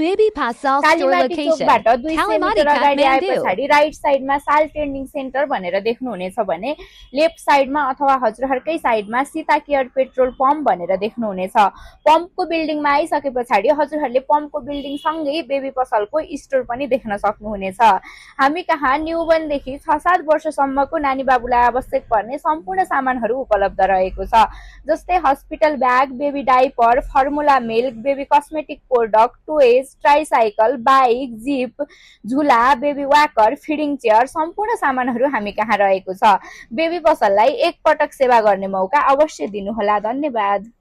Baby Pastel store Kalimati location. चोकबाट 200 Kalimati, metre अगाडि आए Kathmandu. पछाडि राइट साइडमा साल ट्रेनिङ सेन्टर भनेर देख्नुहुनेछ भने लेफ्ट साइडमा अथवा हजुरहरुकै साइडमा सीता केयर पेट्रोल पम्प भनेर देख्नुहुनेछ। पम्पको बिल्डिङमा आइसके पछाडि हजुरहरुले पम्पको बिल्डिङ सँगै बेबी पसलको स्टोर पनि देख्न सक्नुहुनेछ। हामी कहाँ न्यूबर्न देखि 6-7 वर्षसम्मको नानी बाबुलाई आवश्यक पर्ने सम्पूर्ण सामानहरू उपलब्ध रहेको छ, जस्तै hospital bag, baby diaper, formula milk, baby cosmetic product, toys, tricycle, bike, zip, झुला, बेबी वाकर, फिडिङ चेयर सम्पूर्ण सामानहरू हामी कहाँ रहेको छ। बेबी पसललाई एक पटक सेवा गर्ने मौका अवश्य दिनुहोला। धन्यवाद।